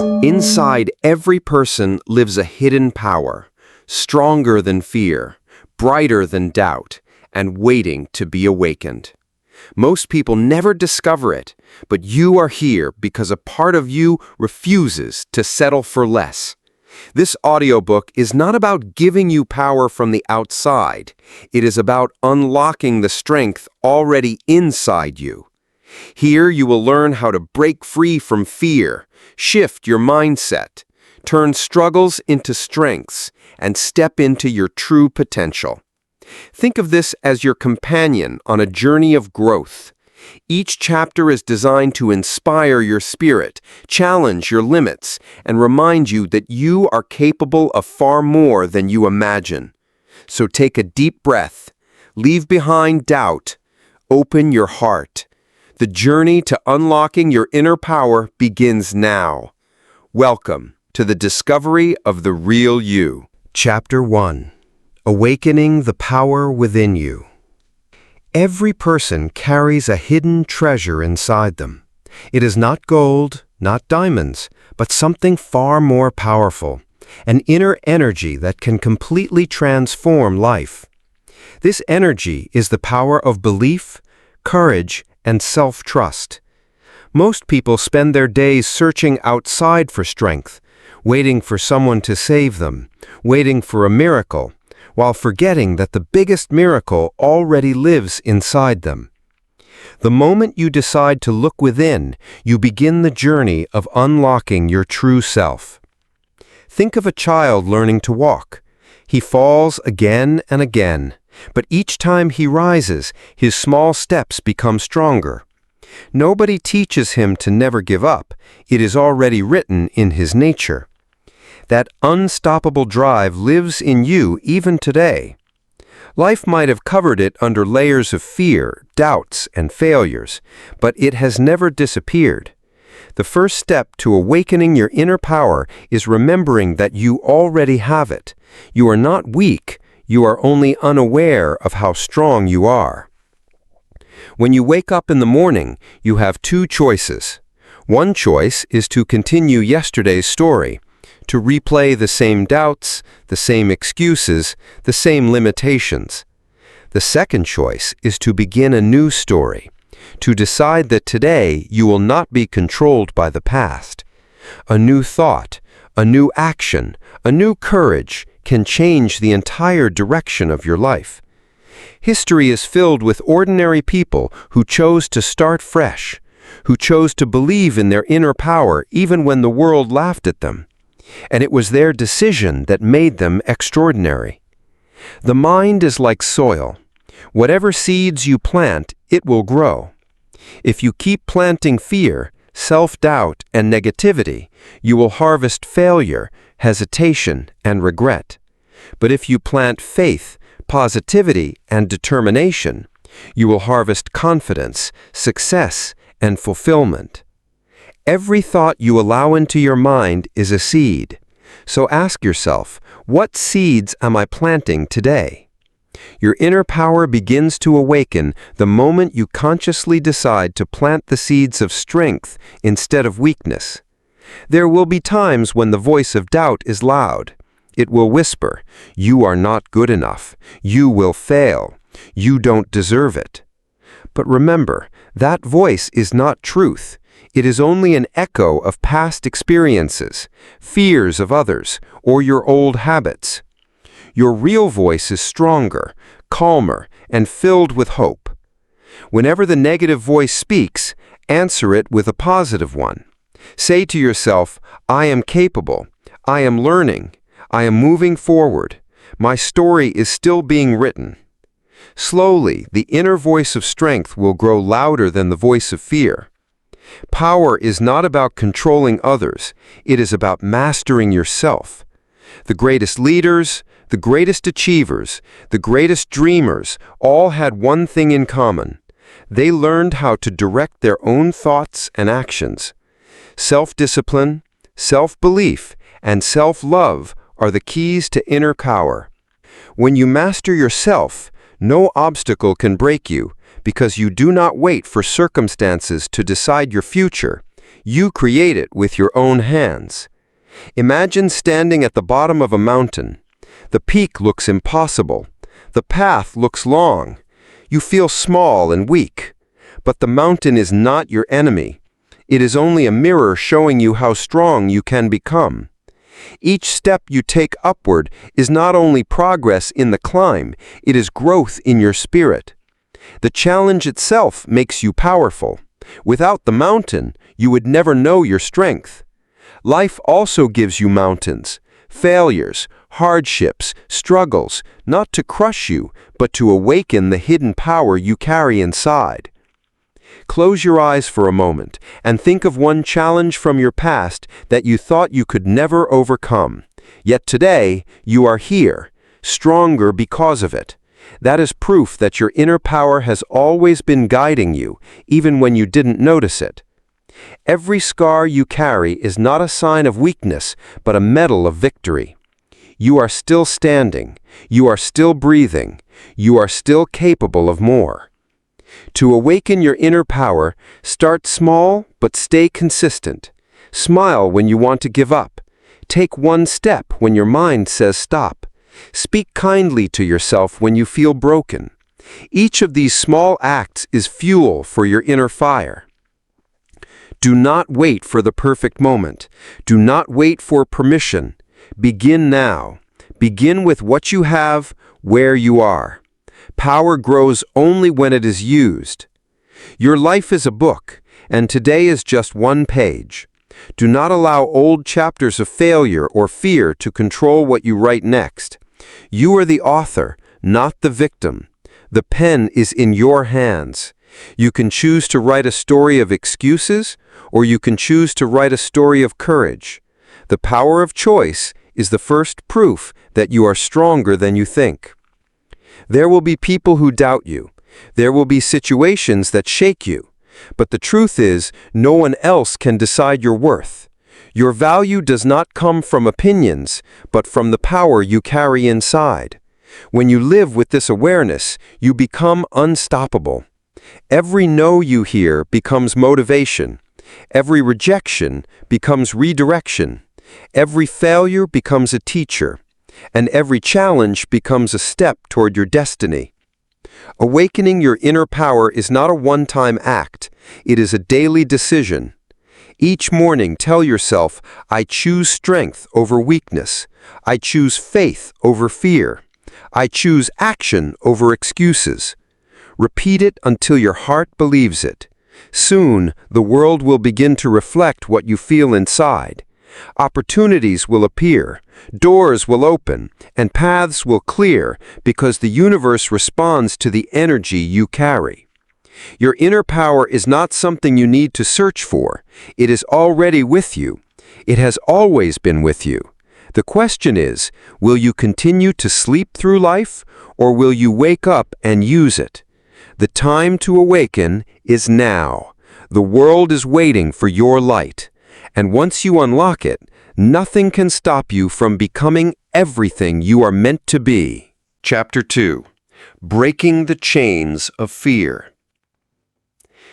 Inside every person lives a hidden power, stronger than fear, brighter than doubt, and waiting to be awakened. Most people never discover it, but you are here because a part of you refuses to settle for less. This audiobook is not about giving you power from the outside. It is about unlocking the strength already inside you. Here you will learn how to break free from fear, shift your mindset, turn struggles into strengths, and step into your true potential. Think of this as your companion on a journey of growth. Each chapter is designed to inspire your spirit, challenge your limits, and remind you that you are capable of far more than you imagine. So take a deep breath, leave behind doubt, open your heart. The journey to unlocking your inner power begins now. Welcome to the discovery of the real you. Chapter 1. Awakening the power within you. Every person carries a hidden treasure inside them. It is not gold, not diamonds, but something far more powerful, an inner energy that can completely transform life. This energy is the power of belief, courage, and self-trust. Most people spend their days searching outside for strength, waiting for someone to save them, waiting for a miracle, while forgetting that the biggest miracle already lives inside them. The moment you decide to look within, you begin the journey of unlocking your true self. Think of a child learning to walk. He falls again and again, but each time he rises, his small steps become stronger. Nobody teaches him to never give up. It is already written in his nature. That unstoppable drive lives in you even today. Life might have covered it under layers of fear, doubts, and failures, but it has never disappeared. The first step to awakening your inner power is remembering that you already have it. You are not weak, you are only unaware of how strong you are. When you wake up in the morning, you have two choices. One choice is to continue yesterday's story, to replay the same doubts, the same excuses, the same limitations. The second choice is to begin a new story, to decide that today you will not be controlled by the past. A new thought, a new action, a new courage can change the entire direction of your life. History is filled with ordinary people who chose to start fresh, who chose to believe in their inner power even when the world laughed at them. And it was their decision that made them extraordinary. The mind is like soil. Whatever seeds you plant, it will grow. If you keep planting fear, self-doubt, and negativity, you will harvest failure, hesitation, and regret. But if you plant faith, positivity, and determination, you will harvest confidence, success, and fulfillment. Every thought you allow into your mind is a seed. So ask yourself, what seeds am I planting today? Your inner power begins to awaken the moment you consciously decide to plant the seeds of strength instead of weakness. There will be times when the voice of doubt is loud. It will whisper, "You are not good enough. You will fail. You don't deserve it." But remember, that voice is not truth. It is only an echo of past experiences, fears of others, or your old habits. Your real voice is stronger, calmer, and filled with hope. Whenever the negative voice speaks, answer it with a positive one. Say to yourself, "I am capable. I am learning. I am moving forward. My story is still being written." Slowly, the inner voice of strength will grow louder than the voice of fear. Power is not about controlling others. It is about mastering yourself. The greatest leaders, the greatest achievers, the greatest dreamers all had one thing in common. They learned how to direct their own thoughts and actions. Self-discipline, self-belief, and self-love are the keys to inner power. When you master yourself, no obstacle can break you, because you do not wait for circumstances to decide your future. You create it with your own hands. Imagine standing at the bottom of a mountain. The peak looks impossible. The path looks long. You feel small and weak. But the mountain is not your enemy. It is only a mirror showing you how strong you can become. Each step you take upward is not only progress in the climb, it is growth in your spirit. The challenge itself makes you powerful. Without the mountain, you would never know your strength. Life also gives you mountains, failures, hardships, struggles, not to crush you, but to awaken the hidden power you carry inside. Close your eyes for a moment and think of one challenge from your past that you thought you could never overcome. Yet today, you are here, stronger because of it. That is proof that your inner power has always been guiding you, even when you didn't notice it. Every scar you carry is not a sign of weakness, but a medal of victory. You are still standing. You are still breathing. You are still capable of more. To awaken your inner power, start small but stay consistent. Smile when you want to give up. Take one step when your mind says stop. Speak kindly to yourself when you feel broken. Each of these small acts is fuel for your inner fire. Do not wait for the perfect moment. Do not wait for permission. Begin now. Begin with what you have, where you are. Power grows only when it is used. Your life is a book, and today is just one page. Do not allow old chapters of failure or fear to control what you write next. You are the author, not the victim. The pen is in your hands. You can choose to write a story of excuses, or you can choose to write a story of courage. The power of choice is the first proof that you are stronger than you think. There will be people who doubt you. There will be situations that shake you. But the truth is, no one else can decide your worth. Your value does not come from opinions, but from the power you carry inside. When you live with this awareness, you become unstoppable. Every no you hear becomes motivation. Every rejection becomes redirection. Every failure becomes a teacher. And every challenge becomes a step toward your destiny. Awakening your inner power is not a one-time act. It is a daily decision. Each morning tell yourself, I choose strength over weakness. I choose faith over fear. I choose action over excuses. Repeat it until your heart believes it. Soon, the world will begin to reflect what you feel inside. Opportunities will appear, doors will open, and paths will clear because the universe responds to the energy you carry. Your inner power is not something you need to search for. It is already with you. It has always been with you. The question is, will you continue to sleep through life, or will you wake up and use it? The time to awaken is now. The world is waiting for your light. And once you unlock it, nothing can stop you from becoming everything you are meant to be. Chapter 2. Breaking the Chains of Fear.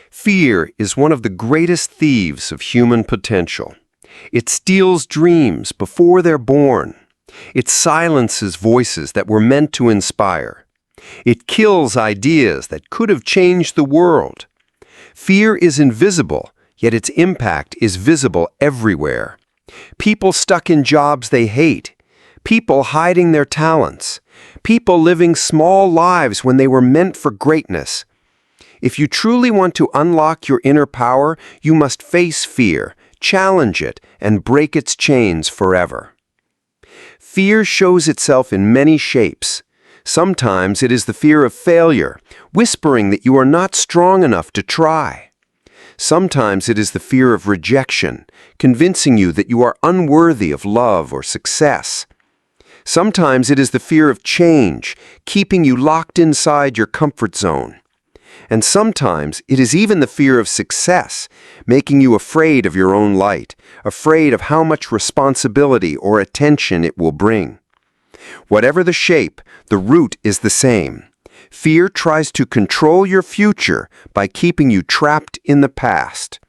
Fear is one of the greatest thieves of human potential. It steals dreams before they're born. It silences voices that were meant to inspire. It kills ideas that could have changed the world. Fear is invisible, yet its impact is visible everywhere. People stuck in jobs they hate. People hiding their talents. People living small lives when they were meant for greatness. If you truly want to unlock your inner power, you must face fear, challenge it, and break its chains forever. Fear shows itself in many shapes. Sometimes it is the fear of failure, whispering that you are not strong enough to try. Sometimes it is the fear of rejection, convincing you that you are unworthy of love or success. Sometimes it is the fear of change, keeping you locked inside your comfort zone. And sometimes it is even the fear of success, making you afraid of your own light, afraid of how much responsibility or attention it will bring. Whatever the shape, the root is the same. Fear tries to control your future by keeping you trapped in the past.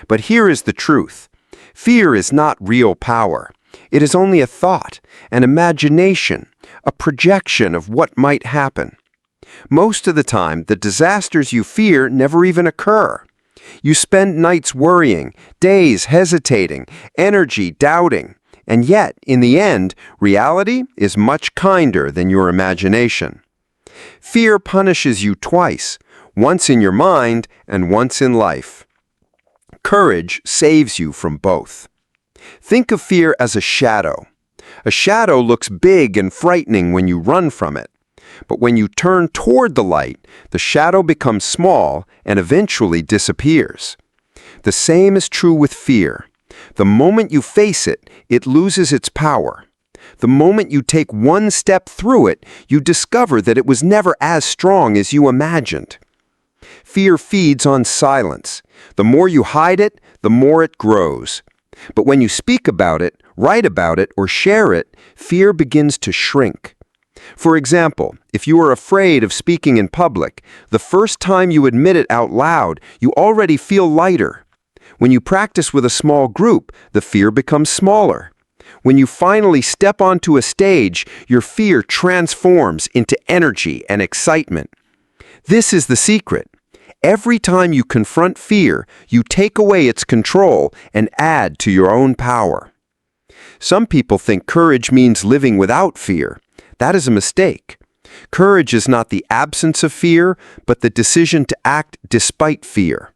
But here is the truth. Fear is not real power. It is only a thought, an imagination, a projection of what might happen. Most of the time, the disasters you fear never even occur. You spend nights worrying, days hesitating, energy doubting, and yet, in the end, reality is much kinder than your imagination. Fear punishes you twice, once in your mind and once in life. Courage saves you from both. Think of fear as a shadow. A shadow looks big and frightening when you run from it. But when you turn toward the light, the shadow becomes small and eventually disappears. The same is true with fear. The moment you face it, it loses its power. The moment you take one step through it, you discover that it was never as strong as you imagined. Fear feeds on silence. The more you hide it, the more it grows. But when you speak about it, write about it, or share it, fear begins to shrink. For example, if you are afraid of speaking in public, the first time you admit it out loud, you already feel lighter. When you practice with a small group, the fear becomes smaller. When you finally step onto a stage, your fear transforms into energy and excitement. This is the secret. Every time you confront fear, you take away its control and add to your own power. Some people think courage means living without fear. That is a mistake. Courage is not the absence of fear, but the decision to act despite fear.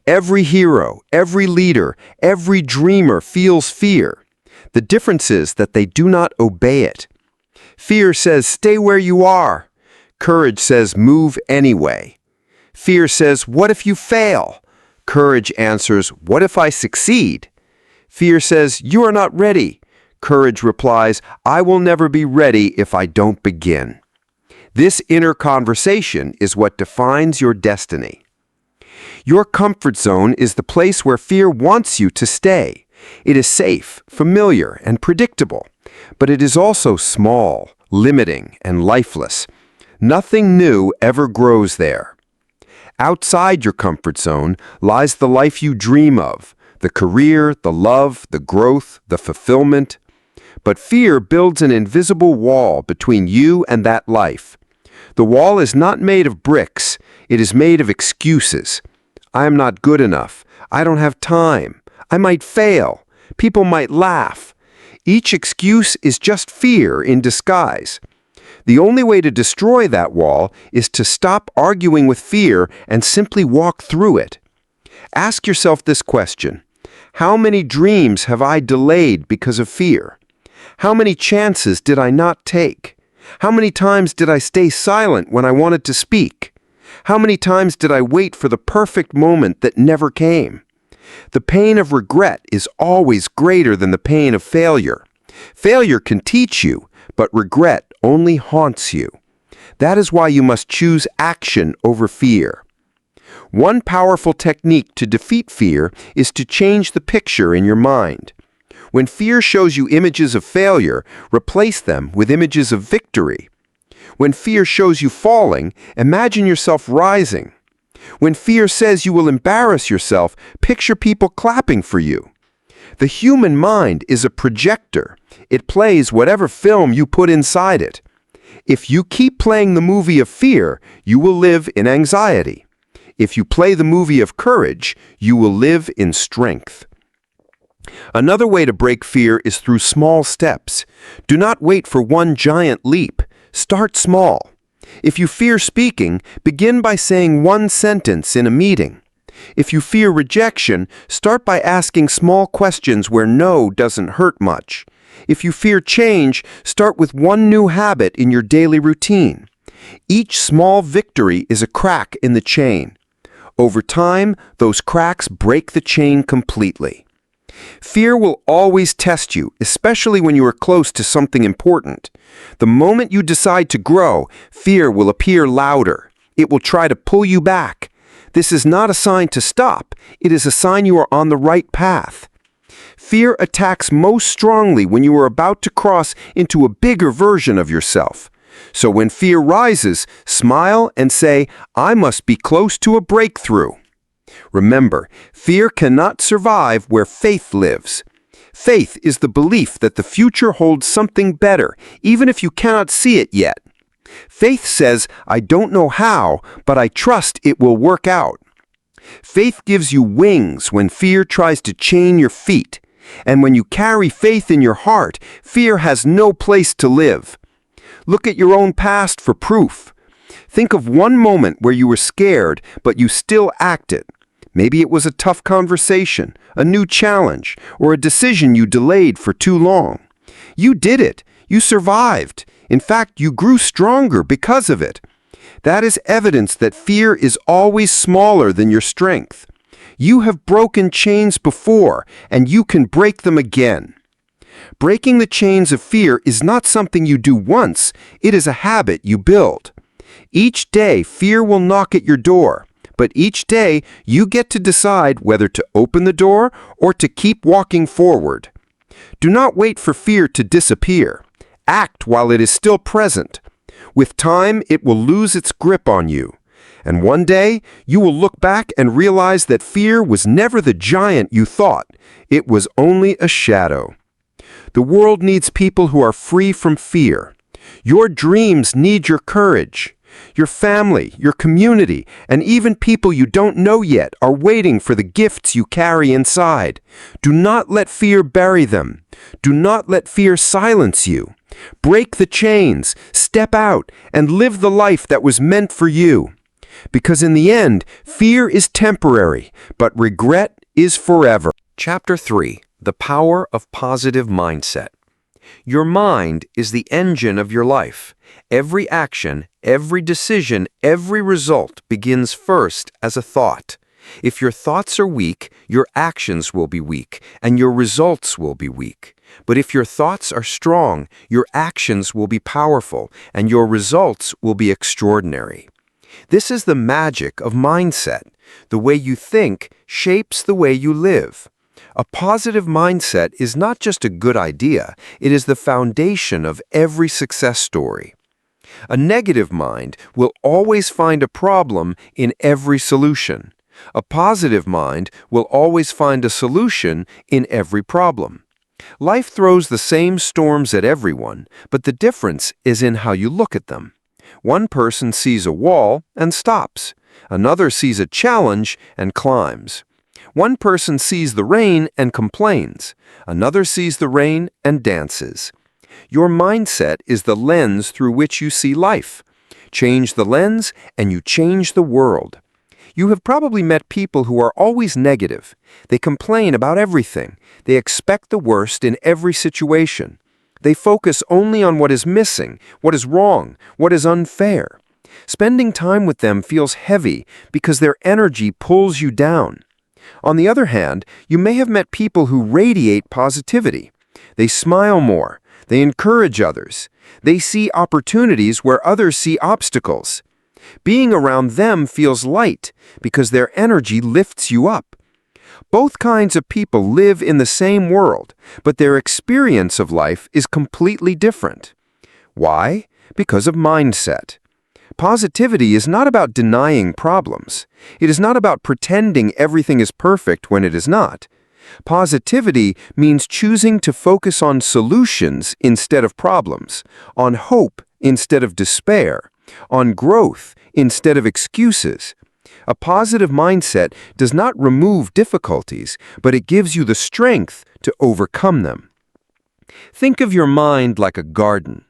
Every hero, every leader, every dreamer feels fear. The difference is that they do not obey it. Fear says, stay where you are. Courage says, move anyway. Fear says, what if you fail? Courage answers, what if I succeed? Fear says, you are not ready. Courage replies, I will never be ready if I don't begin. This inner conversation is what defines your destiny. Your comfort zone is the place where fear wants you to stay. It is safe, familiar, and predictable, but it is also small, limiting, and lifeless. Nothing new ever grows there. Outside your comfort zone lies the life you dream of, the career, the love, the growth, the fulfillment. But fear builds an invisible wall between you and that life. The wall is not made of bricks. It is made of excuses. I am not good enough. I don't have time. I might fail. People might laugh. Each excuse is just fear in disguise. The only way to destroy that wall is to stop arguing with fear and simply walk through it. Ask yourself this question: how many dreams have I delayed because of fear? How many chances did I not take? How many times did I stay silent when I wanted to speak? How many times did I wait for the perfect moment that never came? The pain of regret is always greater than the pain of failure. Failure can teach you, but regret only haunts you. That is why you must choose action over fear. One powerful technique to defeat fear is to change the picture in your mind. When fear shows you images of failure, replace them with images of victory. When fear shows you falling, imagine yourself rising. When fear says you will embarrass yourself, picture people clapping for you. The human mind is a projector. It plays whatever film you put inside it. If you keep playing the movie of fear, you will live in anxiety. If you play the movie of courage, you will live in strength. Another way to break fear is through small steps. Do not wait for one giant leap. Start small. If you fear speaking, begin by saying one sentence in a meeting. If you fear rejection, start by asking small questions where no doesn't hurt much. If you fear change, start with one new habit in your daily routine. Each small victory is a crack in the chain. Over time, those cracks break the chain completely. Fear will always test you, especially when you are close to something important. The moment you decide to grow, fear will appear louder. It will try to pull you back. This is not a sign to stop. It is a sign you are on the right path. Fear attacks most strongly when you are about to cross into a bigger version of yourself. So when fear rises, smile and say, I must be close to a breakthrough. Remember, fear cannot survive where faith lives. Faith is the belief that the future holds something better, even if you cannot see it yet. Faith says, I don't know how, but I trust it will work out. Faith gives you wings when fear tries to chain your feet. And when you carry faith in your heart, fear has no place to live. Look at your own past for proof. Think of one moment where you were scared, but you still acted. Maybe it was a tough conversation, a new challenge, or a decision you delayed for too long. You did it. You survived. In fact, you grew stronger because of it. That is evidence that fear is always smaller than your strength. You have broken chains before, and you can break them again. Breaking the chains of fear is not something you do once, it is a habit you build. Each day, fear will knock at your door, but each day you get to decide whether to open the door or to keep walking forward. Do not wait for fear to disappear. Act while it is still present. With time, it will lose its grip on you. And one day, you will look back and realize that fear was never the giant you thought. It was only a shadow. The world needs people who are free from fear. Your dreams need your courage. Your family, your community, and even people you don't know yet are waiting for the gifts you carry inside. Do not let fear bury them. Do not let fear silence you. Break the chains, step out, and live the life that was meant for you. Because in the end, fear is temporary, but regret is forever. Chapter 3. The Power of Positive Mindset. Your mind is the engine of your life. Every action, every decision, every result begins first as a thought. If your thoughts are weak, your actions will be weak, and your results will be weak. But if your thoughts are strong, your actions will be powerful, and your results will be extraordinary. This is the magic of mindset. The way you think shapes the way you live. A positive mindset is not just a good idea, it is the foundation of every success story. A negative mind will always find a problem in every solution. A positive mind will always find a solution in every problem. Life throws the same storms at everyone, but the difference is in how you look at them. One person sees a wall and stops. Another sees a challenge and climbs. One person sees the rain and complains. Another sees the rain and dances. Your mindset is the lens through which you see life. Change the lens and you change the world. You have probably met people who are always negative. They complain about everything. They expect the worst in every situation. They focus only on what is missing, what is wrong, what is unfair. Spending time with them feels heavy because their energy pulls you down. On the other hand, you may have met people who radiate positivity. They smile more. They encourage others. They see opportunities where others see obstacles. Being around them feels light because their energy lifts you up. Both kinds of people live in the same world, but their experience of life is completely different. Why? Because of mindset. Positivity is not about denying problems. It is not about pretending everything is perfect when it is not. Positivity means choosing to focus on solutions instead of problems, on hope instead of despair, on growth instead of excuses. A positive mindset does not remove difficulties, but it gives you the strength to overcome them. Think of your mind like a garden.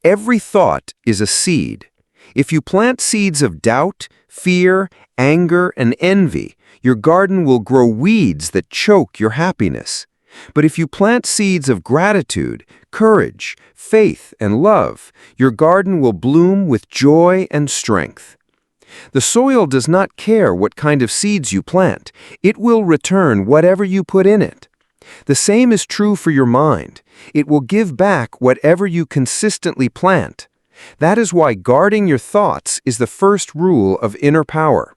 Every thought is a seed. If you plant seeds of doubt, fear, anger, and envy, your garden will grow weeds that choke your happiness. But if you plant seeds of gratitude, courage, faith, and love, your garden will bloom with joy and strength. The soil does not care what kind of seeds you plant. It will return whatever you put in it. The same is true for your mind. It will give back whatever you consistently plant. That is why guarding your thoughts is the first rule of inner power.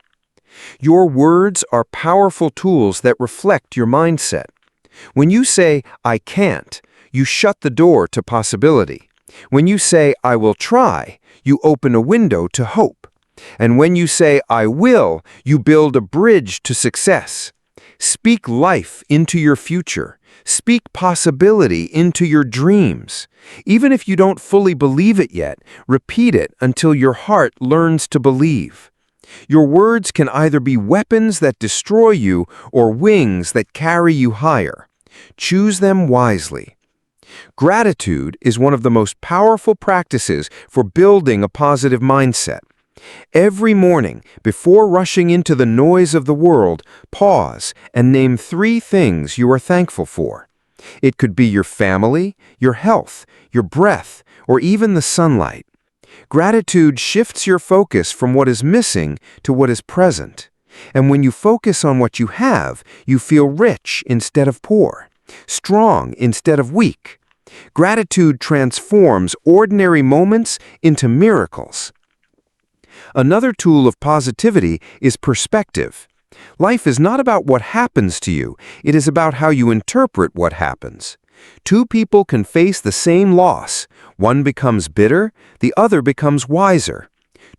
Your words are powerful tools that reflect your mindset. When you say, "I can't," you shut the door to possibility. When you say, "I will try," you open a window to hope. And when you say, I will, you build a bridge to success. Speak life into your future. Speak possibility into your dreams. Even if you don't fully believe it yet, repeat it until your heart learns to believe. Your words can either be weapons that destroy you or wings that carry you higher. Choose them wisely. Gratitude is one of the most powerful practices for building a positive mindset. Every morning, before rushing into the noise of the world, pause and name 3 things you are thankful for. It could be your family, your health, your breath, or even the sunlight. Gratitude shifts your focus from what is missing to what is present. And when you focus on what you have, you feel rich instead of poor, strong instead of weak. Gratitude transforms ordinary moments into miracles. Another tool of positivity is perspective. Life is not about what happens to you, it is about how you interpret what happens. 2 people can face the same loss. One becomes bitter, the other becomes wiser.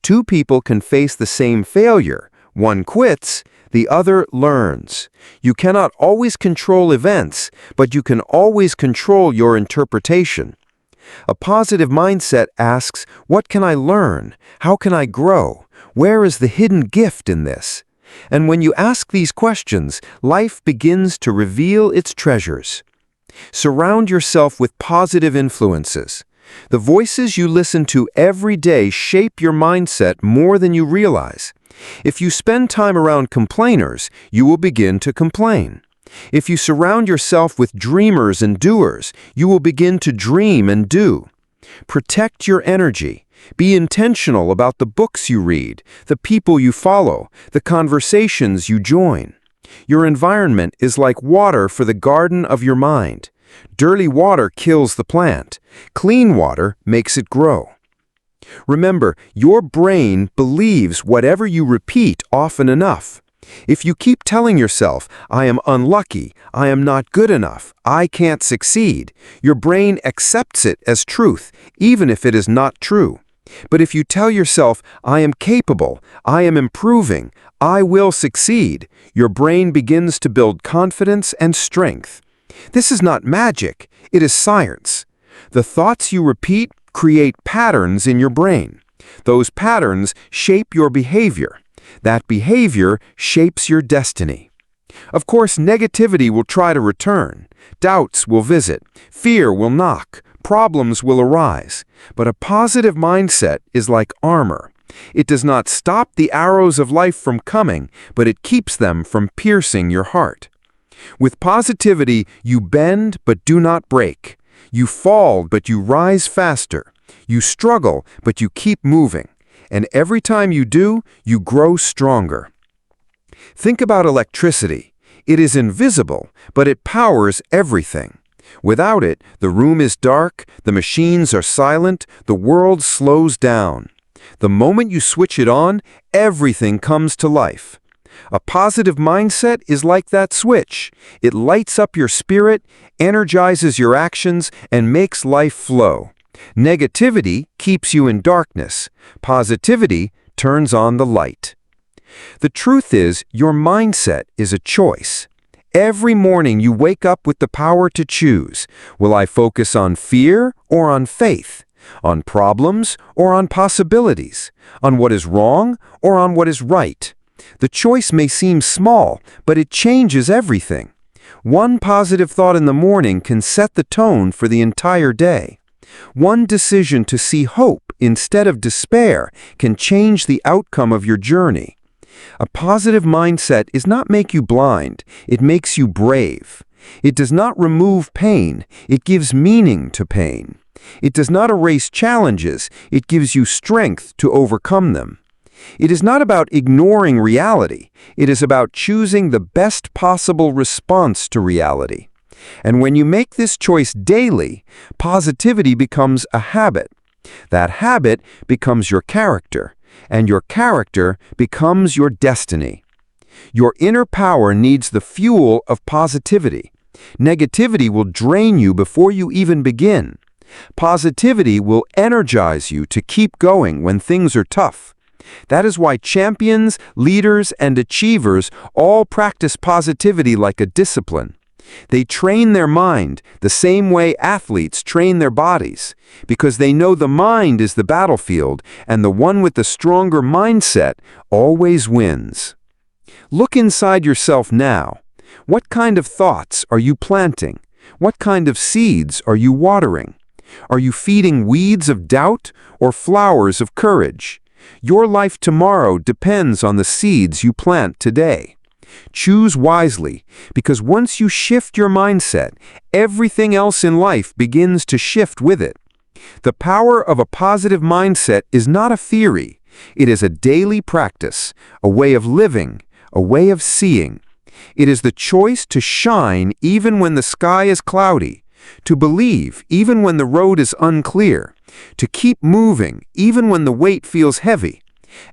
2 people can face the same failure. One quits, the other learns. You cannot always control events, but you can always control your interpretation. A positive mindset asks, what can I learn? How can I grow? Where is the hidden gift in this? And when you ask these questions, life begins to reveal its treasures. Surround yourself with positive influences. The voices you listen to every day shape your mindset more than you realize. If you spend time around complainers, you will begin to complain. If you surround yourself with dreamers and doers, you will begin to dream and do. Protect your energy. Be intentional about the books you read, the people you follow, the conversations you join. Your environment is like water for the garden of your mind. Dirty water kills the plant. Clean water makes it grow. Remember, your brain believes whatever you repeat often enough. If you keep telling yourself, I am unlucky, I am not good enough, I can't succeed, your brain accepts it as truth, even if it is not true. But if you tell yourself, I am capable, I am improving, I will succeed, your brain begins to build confidence and strength. This is not magic, it is science. The thoughts you repeat create patterns in your brain. Those patterns shape your behavior. That behavior shapes your destiny. Of course, negativity will try to return. Doubts will visit. Fear will knock. Problems will arise. But a positive mindset is like armor. It does not stop the arrows of life from coming, but it keeps them from piercing your heart. With positivity, you bend but do not break. You fall but you rise faster. You struggle but you keep moving. And every time you do, you grow stronger. Think about electricity. It is invisible, but it powers everything. Without it, the room is dark, the machines are silent, the world slows down. The moment you switch it on, everything comes to life. A positive mindset is like that switch. It lights up your spirit, energizes your actions, and makes life flow. Negativity keeps you in darkness. Positivity turns on the light. The truth is, your mindset is a choice. Every morning you wake up with the power to choose. Will I focus on fear or on faith? On problems or on possibilities? On what is wrong or on what is right? The choice may seem small, but it changes everything. One positive thought in the morning can set the tone for the entire day. One decision to see hope instead of despair can change the outcome of your journey. A positive mindset does not make you blind, it makes you brave. It does not remove pain, it gives meaning to pain. It does not erase challenges, it gives you strength to overcome them. It is not about ignoring reality, it is about choosing the best possible response to reality. And when you make this choice daily, positivity becomes a habit. That habit becomes your character, and your character becomes your destiny. Your inner power needs the fuel of positivity. Negativity will drain you before you even begin. Positivity will energize you to keep going when things are tough. That is why champions, leaders, and achievers all practice positivity like a discipline. They train their mind the same way athletes train their bodies, because they know the mind is the battlefield, and the one with the stronger mindset always wins. Look inside yourself now. What kind of thoughts are you planting? What kind of seeds are you watering? Are you feeding weeds of doubt or flowers of courage? Your life tomorrow depends on the seeds you plant today. Choose wisely, because once you shift your mindset, everything else in life begins to shift with it. The power of a positive mindset is not a theory. It is a daily practice, a way of living, a way of seeing. It is the choice to shine even when the sky is cloudy, to believe even when the road is unclear, to keep moving even when the weight feels heavy.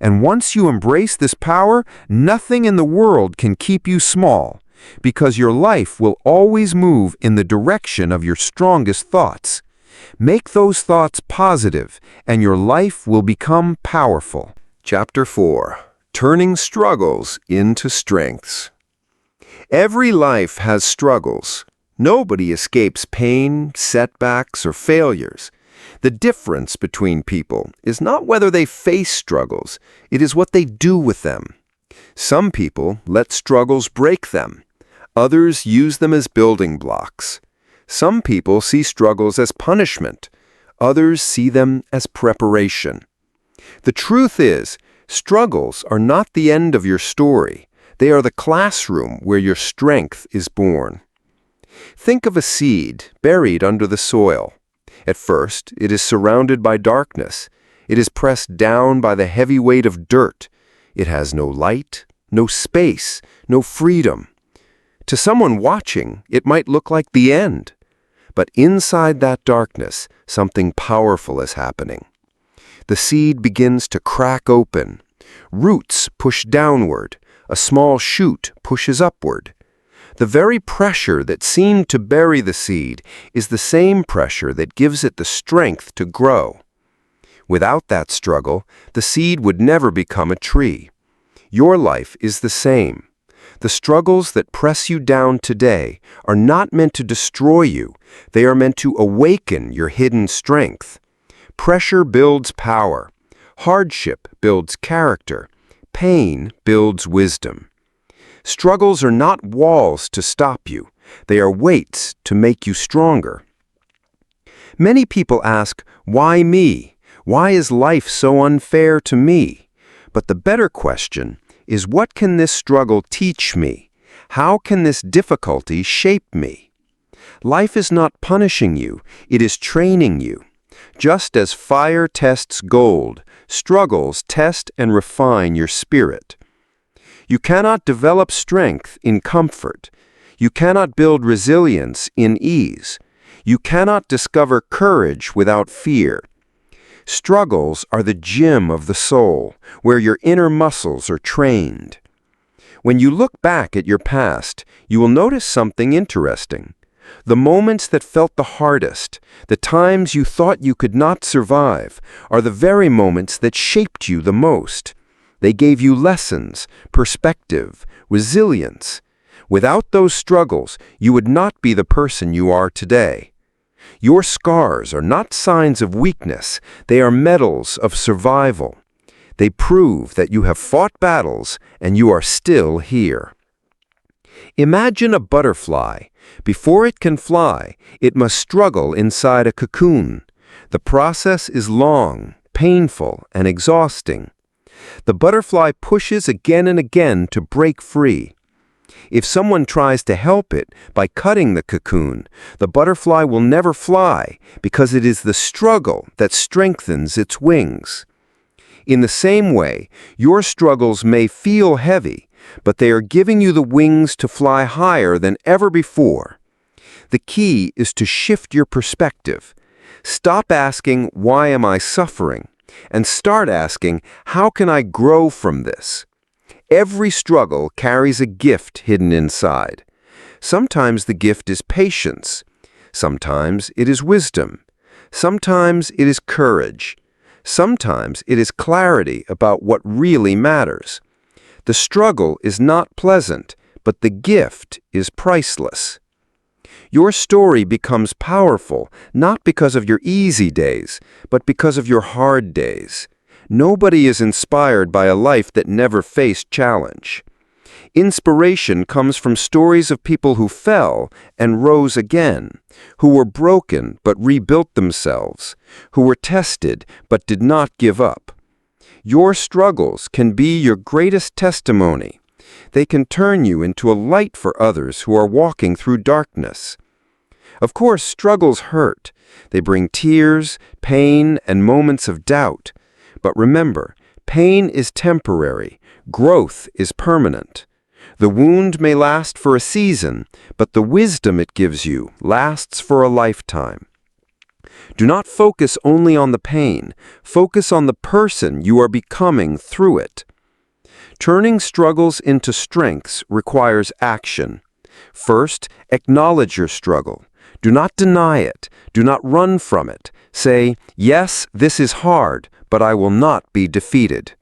And once you embrace this power, nothing in the world can keep you small, because your life will always move in the direction of your strongest thoughts. Make those thoughts positive, and your life will become powerful. Chapter 4. Turning Struggles into Strengths. Every life has struggles. Nobody escapes pain, setbacks, or failures. The difference between people is not whether they face struggles, it is what they do with them. Some people let struggles break them. Others use them as building blocks. Some people see struggles as punishment. Others see them as preparation. The truth is, struggles are not the end of your story. They are the classroom where your strength is born. Think of a seed buried under the soil. At first, it is surrounded by darkness. It is pressed down by the heavy weight of dirt. It has no light, no space, no freedom. To someone watching, it might look like the end. But inside that darkness, something powerful is happening. The seed begins to crack open. Roots push downward. A small shoot pushes upward. The very pressure that seemed to bury the seed is the same pressure that gives it the strength to grow. Without that struggle, the seed would never become a tree. Your life is the same. The struggles that press you down today are not meant to destroy you. They are meant to awaken your hidden strength. Pressure builds power. Hardship builds character. Pain builds wisdom. Struggles are not walls to stop you. They are weights to make you stronger. Many people ask, why me? Why is life so unfair to me? But the better question is, what can this struggle teach me? How can this difficulty shape me? Life is not punishing you, it is training you. Just as fire tests gold, struggles test and refine your spirit. You cannot develop strength in comfort. You cannot build resilience in ease. You cannot discover courage without fear. Struggles are the gym of the soul, where your inner muscles are trained. When you look back at your past, you will notice something interesting. The moments that felt the hardest, the times you thought you could not survive, are the very moments that shaped you the most. They gave you lessons, perspective, resilience. Without those struggles, you would not be the person you are today. Your scars are not signs of weakness. They are medals of survival. They prove that you have fought battles and you are still here. Imagine a butterfly. Before it can fly, it must struggle inside a cocoon. The process is long, painful, and exhausting. The butterfly pushes again and again to break free. If someone tries to help it by cutting the cocoon, the butterfly will never fly because it is the struggle that strengthens its wings. In the same way, your struggles may feel heavy, but they are giving you the wings to fly higher than ever before. The key is to shift your perspective. Stop asking, "Why am I suffering?" and start asking, "How can I grow from this?" Every struggle carries a gift hidden inside. Sometimes the gift is patience. Sometimes it is wisdom. Sometimes it is courage. Sometimes it is clarity about what really matters. The struggle is not pleasant, but the gift is priceless. Your story becomes powerful not because of your easy days, but because of your hard days. Nobody is inspired by a life that never faced challenge. Inspiration comes from stories of people who fell and rose again, who were broken but rebuilt themselves, who were tested but did not give up. Your struggles can be your greatest testimony. They can turn you into a light for others who are walking through darkness. Of course, struggles hurt. They bring tears, pain, and moments of doubt. But remember, pain is temporary. Growth is permanent. The wound may last for a season, but the wisdom it gives you lasts for a lifetime. Do not focus only on the pain. Focus on the person you are becoming through it. Turning struggles into strengths requires action. First, acknowledge your struggle. Do not deny it. Do not run from it. Say, yes, this is hard, but I will not be defeated.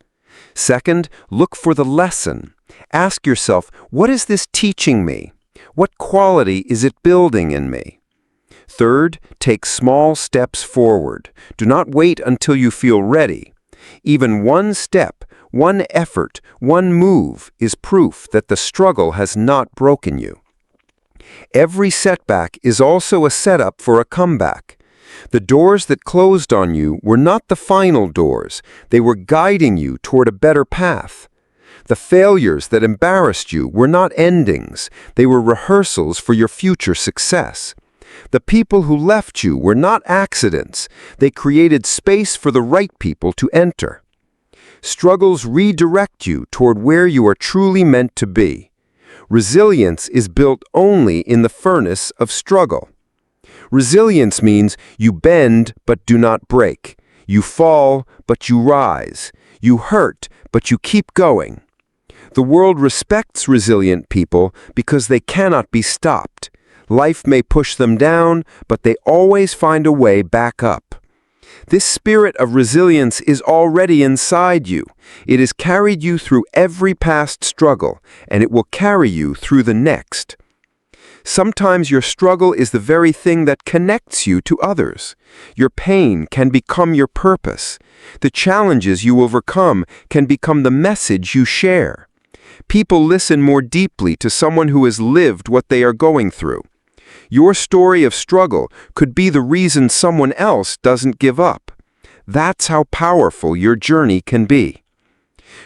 Second, look for the lesson. Ask yourself, what is this teaching me? What quality is it building in me? Third, take small steps forward. Do not wait until you feel ready. Even one step, one effort, one move is proof that the struggle has not broken you. Every setback is also a setup for a comeback. The doors that closed on you were not the final doors. They were guiding you toward a better path. The failures that embarrassed you were not endings. They were rehearsals for your future success. The people who left you were not accidents. They created space for the right people to enter. Struggles redirect you toward where you are truly meant to be. Resilience is built only in the furnace of struggle. Resilience means you bend but do not break. You fall but you rise. You hurt but you keep going. The world respects resilient people because they cannot be stopped. Life may push them down, but they always find a way back up. This spirit of resilience is already inside you. It has carried you through every past struggle, and it will carry you through the next. Sometimes your struggle is the very thing that connects you to others. Your pain can become your purpose. The challenges you overcome can become the message you share. People listen more deeply to someone who has lived what they are going through. Your story of struggle could be the reason someone else doesn't give up. That's how powerful your journey can be.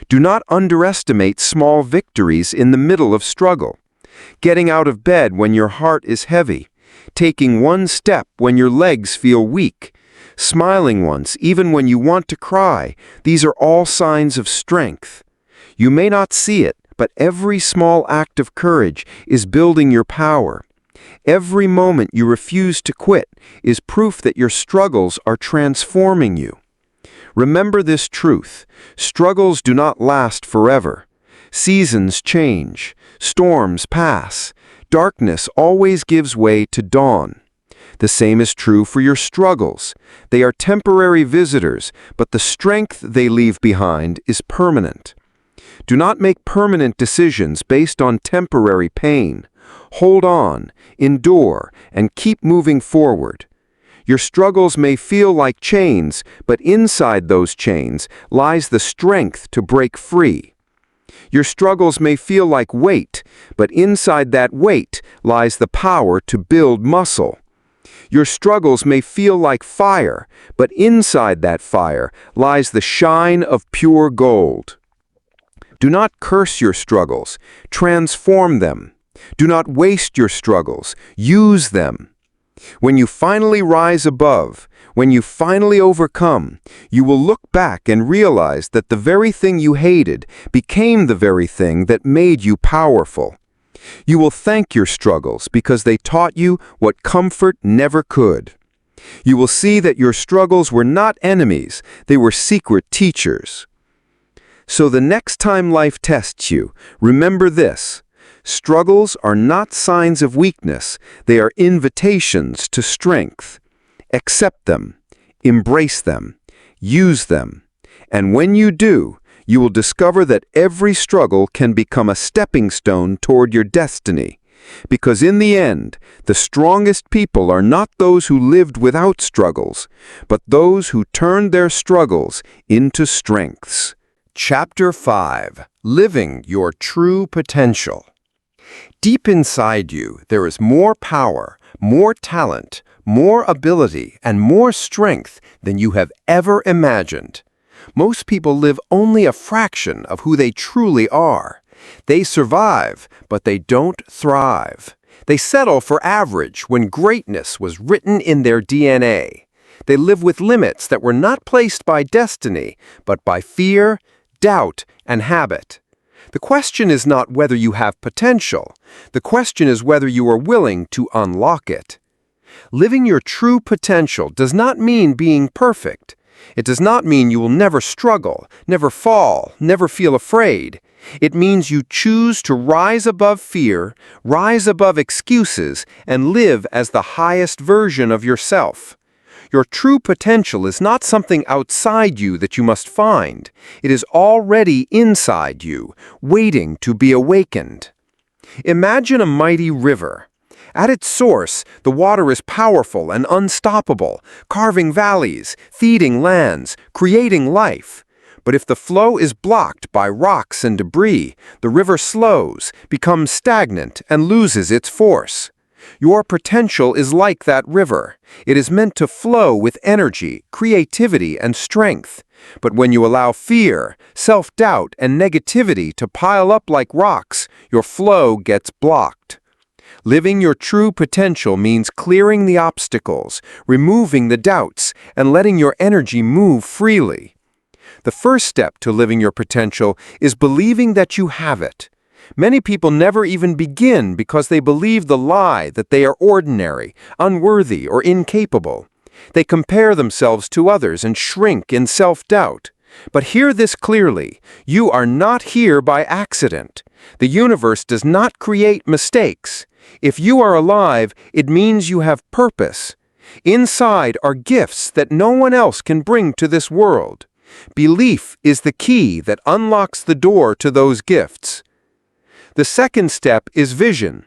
Do not underestimate small victories in the middle of struggle. Getting out of bed when your heart is heavy, taking one step when your legs feel weak, smiling once even when you want to cry, these are all signs of strength. You may not see it, but every small act of courage is building your power. Every moment you refuse to quit is proof that your struggles are transforming you. Remember this truth: struggles do not last forever. Seasons change, storms pass, darkness always gives way to dawn. The same is true for your struggles. They are temporary visitors, but the strength they leave behind is permanent. Do not make permanent decisions based on temporary pain. Hold on, endure, and keep moving forward. Your struggles may feel like chains, but inside those chains lies the strength to break free. Your struggles may feel like weight, but inside that weight lies the power to build muscle. Your struggles may feel like fire, but inside that fire lies the shine of pure gold. Do not curse your struggles, transform them. Do not waste your struggles, use them. When you finally rise above, when you finally overcome, you will look back and realize that the very thing you hated became the very thing that made you powerful. You will thank your struggles because they taught you what comfort never could. You will see that your struggles were not enemies, they were secret teachers. So the next time life tests you, remember this: struggles are not signs of weakness, they are invitations to strength. Accept them, embrace them, Use them. And when you do, you will discover that every struggle can become a stepping stone toward your destiny. Because in the end, the strongest people are not those who lived without struggles, but those who turned their struggles into strengths. Chapter 5. Living Your True Potential. Deep inside you, there is more power, more talent, more ability, and more strength than you have ever imagined. Most people live only a fraction of who they truly are. They survive, but they don't thrive. They settle for average when greatness was written in their DNA. They live with limits that were not placed by destiny, but by fear, doubt, and habit. The question is not whether you have potential. The question is whether you are willing to unlock it. Living your true potential does not mean being perfect. It does not mean you will never struggle, never fall, never feel afraid. It means you choose to rise above fear, rise above excuses, and live as the highest version of yourself. Your true potential is not something outside you that you must find. It is already inside you, waiting to be awakened. Imagine a mighty river. At its source, the water is powerful and unstoppable, carving valleys, feeding lands, creating life. But if the flow is blocked by rocks and debris, the river slows, becomes stagnant, and loses its force. Your potential is like that river. It is meant to flow with energy, creativity, and strength. But when you allow fear, self-doubt, and negativity to pile up like rocks, your flow gets blocked. Living your true potential means clearing the obstacles, removing the doubts, and letting your energy move freely. The first step to living your potential is believing that you have it. Many people never even begin because they believe the lie that they are ordinary, unworthy, or incapable. They compare themselves to others and shrink in self-doubt. But hear this clearly: you are not here by accident. The universe does not create mistakes. If you are alive, it means you have purpose. Inside are gifts that no one else can bring to this world. Belief is the key that unlocks the door to those gifts. The second step is vision.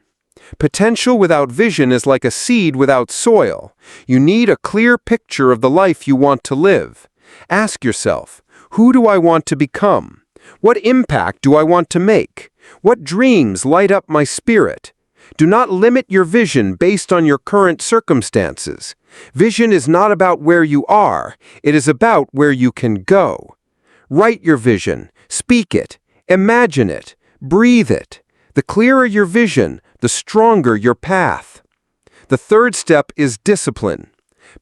Potential without vision is like a seed without soil. You need a clear picture of the life you want to live. Ask yourself, who do I want to become? What impact do I want to make? What dreams light up my spirit? Do not limit your vision based on your current circumstances. Vision is not about where you are, it is about where you can go. Write your vision, speak it, imagine it, breathe it. The clearer your vision, the stronger your path. The third step is discipline.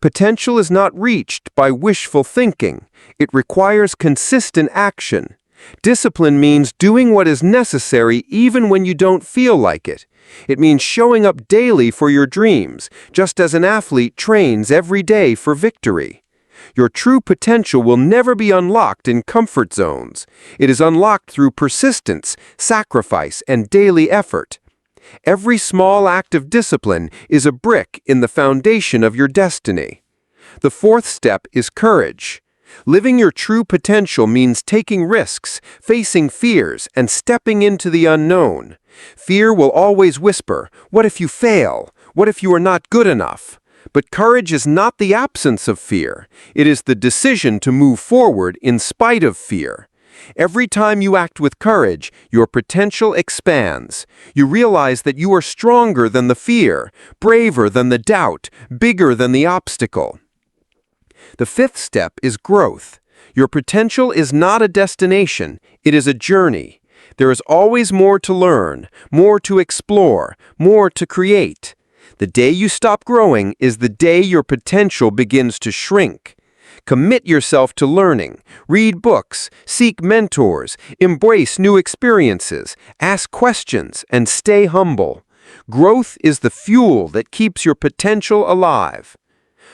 Potential is not reached by wishful thinking. It requires consistent action. Discipline means doing what is necessary even when you don't feel like it. It means showing up daily for your dreams, just as an athlete trains every day for victory. Your true potential will never be unlocked in comfort zones. It is unlocked through persistence, sacrifice, and daily effort. Every small act of discipline is a brick in the foundation of your destiny. The fourth step is courage. Living your true potential means taking risks, facing fears, and stepping into the unknown. Fear will always whisper, "What if you fail? What if you are not good enough?" But courage is not the absence of fear. It is the decision to move forward in spite of fear. Every time you act with courage, your potential expands. You realize that you are stronger than the fear, braver than the doubt, bigger than the obstacle. The fifth step is growth. Your potential is not a destination, it is a journey. There is always more to learn, more to explore, more to create. The day you stop growing is the day your potential begins to shrink. Commit yourself to learning, read books, seek mentors, embrace new experiences, ask questions, and stay humble. Growth is the fuel that keeps your potential alive.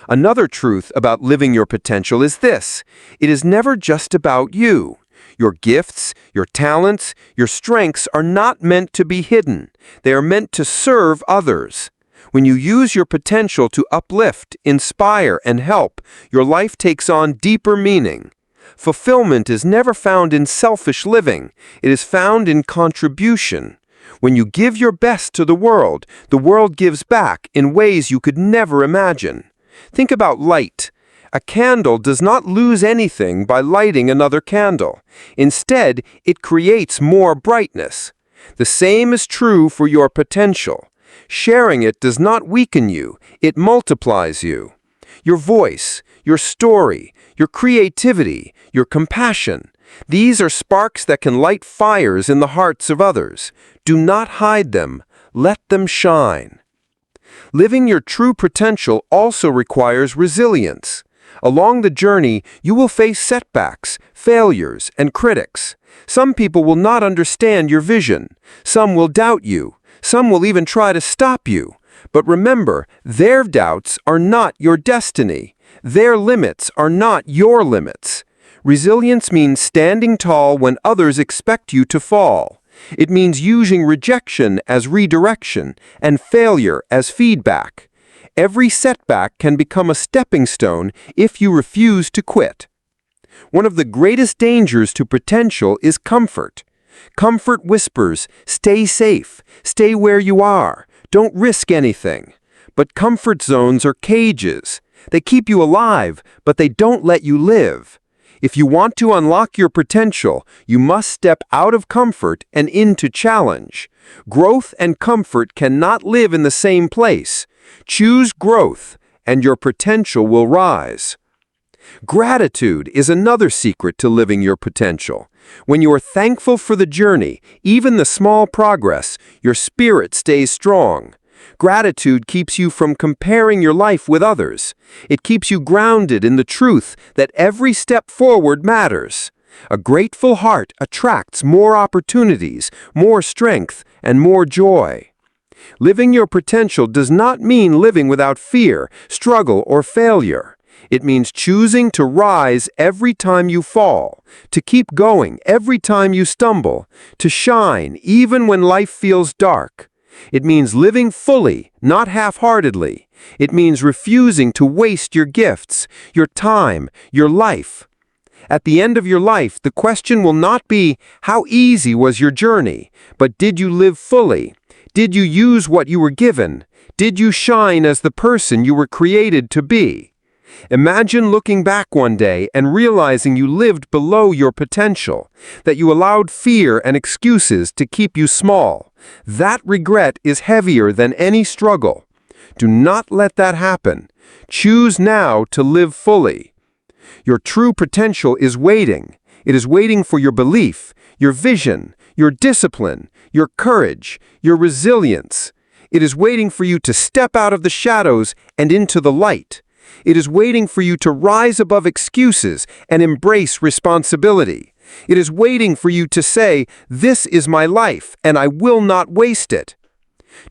Another truth about living your potential is this: it is never just about you. Your gifts, your talents, your strengths are not meant to be hidden. They are meant to serve others. When you use your potential to uplift, inspire, and help, your life takes on deeper meaning. Fulfillment is never found in selfish living. It is found in contribution. When you give your best to the world gives back in ways you could never imagine. Think about light. A candle does not lose anything by lighting another candle. Instead, it creates more brightness. The same is true for your potential. Sharing it does not weaken you, it multiplies you. Your voice, your story, your creativity, your compassion, these are sparks that can light fires in the hearts of others. Do not hide them, let them shine. Living your true potential also requires resilience. Along the journey, you will face setbacks, failures, and critics. Some people will not understand your vision. Some will doubt you. Some will even try to stop you. But remember, their doubts are not your destiny. Their limits are not your limits. Resilience means standing tall when others expect you to fall. It means using rejection as redirection and failure as feedback. Every setback can become a stepping stone if you refuse to quit. One of the greatest dangers to potential is comfort. Comfort whispers, stay safe, stay where you are, don't risk anything. But comfort zones are cages. They keep you alive, but they don't let you live. If you want to unlock your potential, you must step out of comfort and into challenge. Growth and comfort cannot live in the same place. Choose growth, and your potential will rise. Gratitude is another secret to living your potential. When you are thankful for the journey, even the small progress, your spirit stays strong. Gratitude keeps you from comparing your life with others. It keeps you grounded in the truth that every step forward matters. A grateful heart attracts more opportunities, more strength, and more joy. Living your potential does not mean living without fear, struggle, or failure. It means choosing to rise every time you fall, to keep going every time you stumble, to shine even when life feels dark. It means living fully, not half-heartedly. It means refusing to waste your gifts, your time, your life. At the end of your life, the question will not be, how easy was your journey? But did you live fully? Did you use what you were given? Did you shine as the person you were created to be? Imagine looking back one day and realizing you lived below your potential, that you allowed fear and excuses to keep you small. That regret is heavier than any struggle. Do not let that happen. Choose now to live fully. Your true potential is waiting. It is waiting for your belief, your vision, your discipline, your courage, your resilience. It is waiting for you to step out of the shadows and into the light. It is waiting for you to rise above excuses and embrace responsibility. It is waiting for you to say, this is my life, and I will not waste it.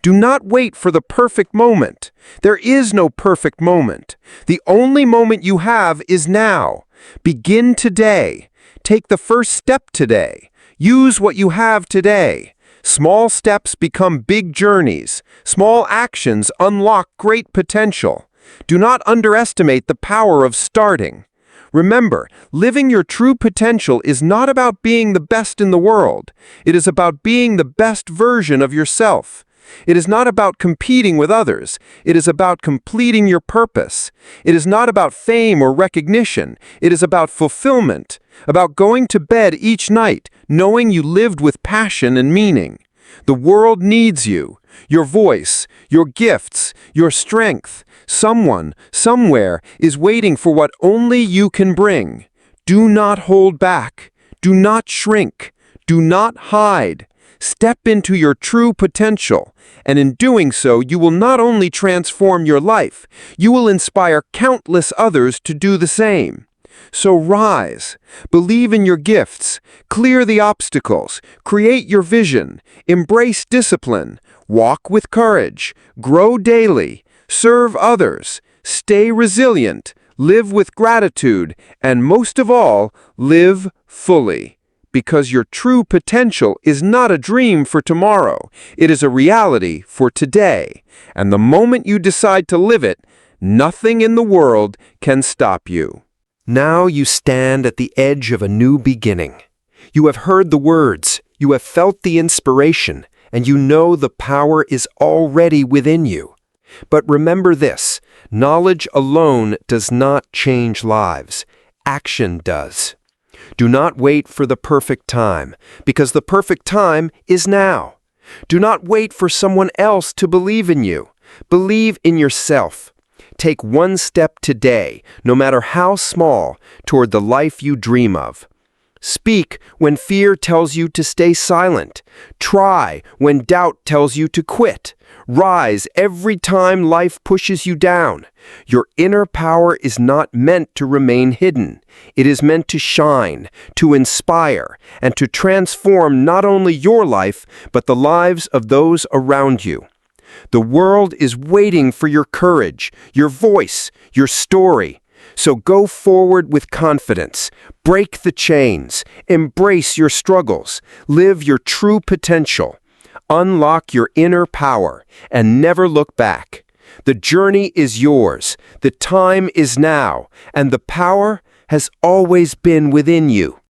Do not wait for the perfect moment. There is no perfect moment. The only moment you have is now. Begin today. Take the first step today. Use what you have today. Small steps become big journeys. Small actions unlock great potential. Do not underestimate the power of starting. Remember, living your true potential is not about being the best in the world. It is about being the best version of yourself. It is not about competing with others. It is about completing your purpose. It is not about fame or recognition. It is about fulfillment, about going to bed each night knowing you lived with passion and meaning. The world needs you, your voice, your gifts, your strength. Someone, somewhere, is waiting for what only you can bring. Do not hold back. Do not shrink. Do not hide. Step into your true potential, and in doing so, you will not only transform your life, you will inspire countless others to do the same. So rise, believe in your gifts, clear the obstacles, create your vision, embrace discipline, walk with courage, grow daily, serve others, stay resilient, live with gratitude, and most of all, live fully. because your true potential is not a dream for tomorrow. It is a reality for today. And the moment you decide to live it, nothing in the world can stop you. Now you stand at the edge of a new beginning. You have heard the words, you have felt the inspiration, and you know the power is already within you. But remember this, knowledge alone does not change lives. Action does. Do not wait for the perfect time, because the perfect time is now. Do not wait for someone else to believe in you. Believe in yourself. Take one step today, no matter how small, toward the life you dream of. Speak when fear tells you to stay silent. Try when doubt tells you to quit. Rise every time life pushes you down. Your inner power is not meant to remain hidden. It is meant to shine, to inspire, and to transform not only your life, but the lives of those around you. The world is waiting for your courage, your voice, your story. So go forward with confidence. Break the chains. Embrace your struggles. Live your true potential. Unlock your inner power and never look back. The journey is yours. The time is now, and the power has always been within you.